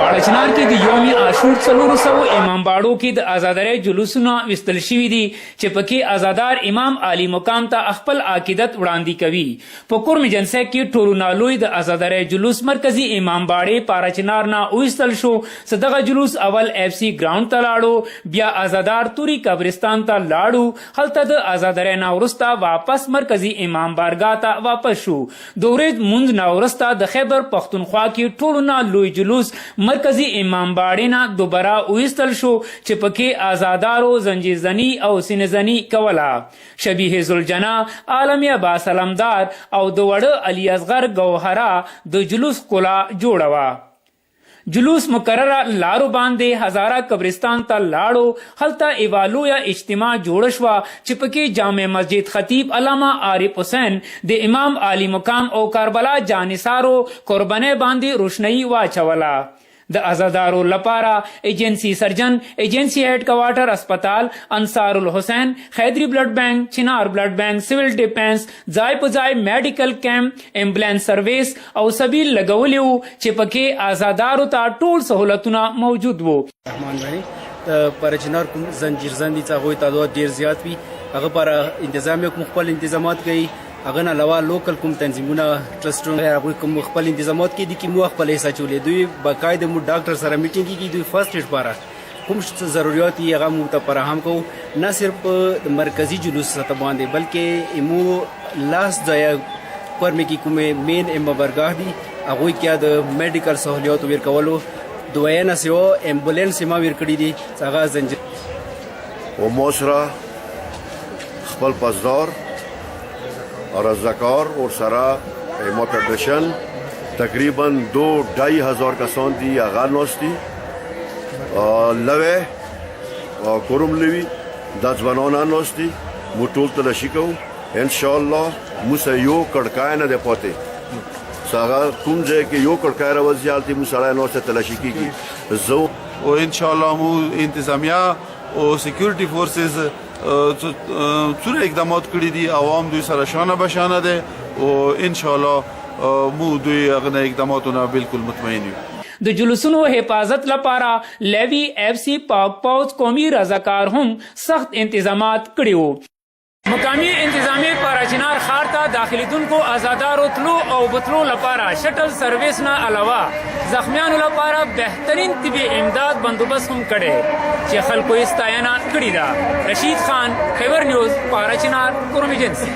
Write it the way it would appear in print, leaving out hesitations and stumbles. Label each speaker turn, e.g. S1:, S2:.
S1: پاړچنار کې د یوم عاشور 400 امام باړو کې د آزادۍ جلوسونه وستل شوي دي چې پکې آزادار امام عالی مقام ته خپل عقیدت وړاندې کوي په کورم جلسه کې ټولو نالوی د آزادۍ جلوس مرکزی امام باړې پاړچنار نه وستل شو صدغه جلوس اول اف سی ګراوند ته لاړو بیا آزادار توري قبرستان ته لاړو هلته د آزادۍ نه ورسته واپس مرکزی امام بارګاه ته واپس شو دورید منځ نه ورسته د خیبر پختونخوا کې ټولو نالوی جلوس مرکزی امام باړې نه دوباره ویستل شو چې پکې آزادارو زنجیر زنی او سینه زنی کوله شبیه زلجنا عالمی عباس علمدار او د وړه علی اصغر ګوهره د جلوس کلا جوړه جلوس مقرره لارو باندې هزاره قبرستان ته لاړو هلته ایوالو یا اجتماع جوړ شوه چې پکې جامع مسجد خطیب علامه عارف حسین د امام عالی مقام او کربلا جانثارو قربانۍ باندې روشنايي واچوله د آزادارو لپاره ایجنسی سرجن ایجنسی هیډ کوارټر اسپتال انصار الحسین خیدری بلډ بینک چنار بلډ بینک سیول ډیفنس ځای په ځای میډیکل کیمپ ایمبولانس سرویس او سبیل لګولی وو چې پکې آزادارو ته ټول سهولتونه موجود وو
S2: رحمان بھائی پرچنار کوم زنجیر زندي څخه غوي تعداد ډیر زیات وي هغه پر انتظامیه کوم خپل انتظامات کوي هغه نه علاوه لوکل کوم تنظیمونه ټرسټونه هغه کوم خپل انتظامات کوي د کی مو خپل حصہ چولې دوی باقاعده مو ډاکټر سره میټینګ کوي دوی فرست ایډ لپاره کوم ضرورت یې هغه مو ته فراهم کو نه صرف مرکزی جلوس سره باندې بلکې ایمو لاس ځای پر مې کی کومه مین امبرګاه دي هغه کې د میډیکل سہولیات ور کولو دوینه سیو امبولانس ما ور کړی دي هغه زنجیر
S3: و موسرا خپل پاسدار اور رضاکار اور سرا موٹردشن تقریباً 2-2.5 ہزار کسان دی اغال نوستی لوے کرم لوی داز بنانا نوستی موٹول تلشی کو انشاءاللہ موسا یو کڑکای نه دی پاتے ساغا کوم ځای کې یو کڑکای راوځي حالتي موسړای نوسته تلشی کیږي زو
S4: او انشاءالله مو انتظامیه او سکیورټي فورسز څوره اقدامات کړي دي عوام دوی سره شانه بشانه ده او انشاءالله مو دوی هغه اقداماتونه بالکل مطمئن یو
S1: د جلوسونو حفاظت لپاره لیوی اف سی پاک پوز قومي رضاکار هم سخت انتظامات کړي وو مقامی انتظامی پاړچنار ښار ته داخلیدونکو آزادارو تلو او بتلو لپاره شټل سرویس نه علاوه زخمیانو لپاره بهترین طبي امداد بندوبست هم کړي چې خلکو یې ستاینه کړې ده رشید خان خیبر نیوز پاړچنار کورم ایجنسی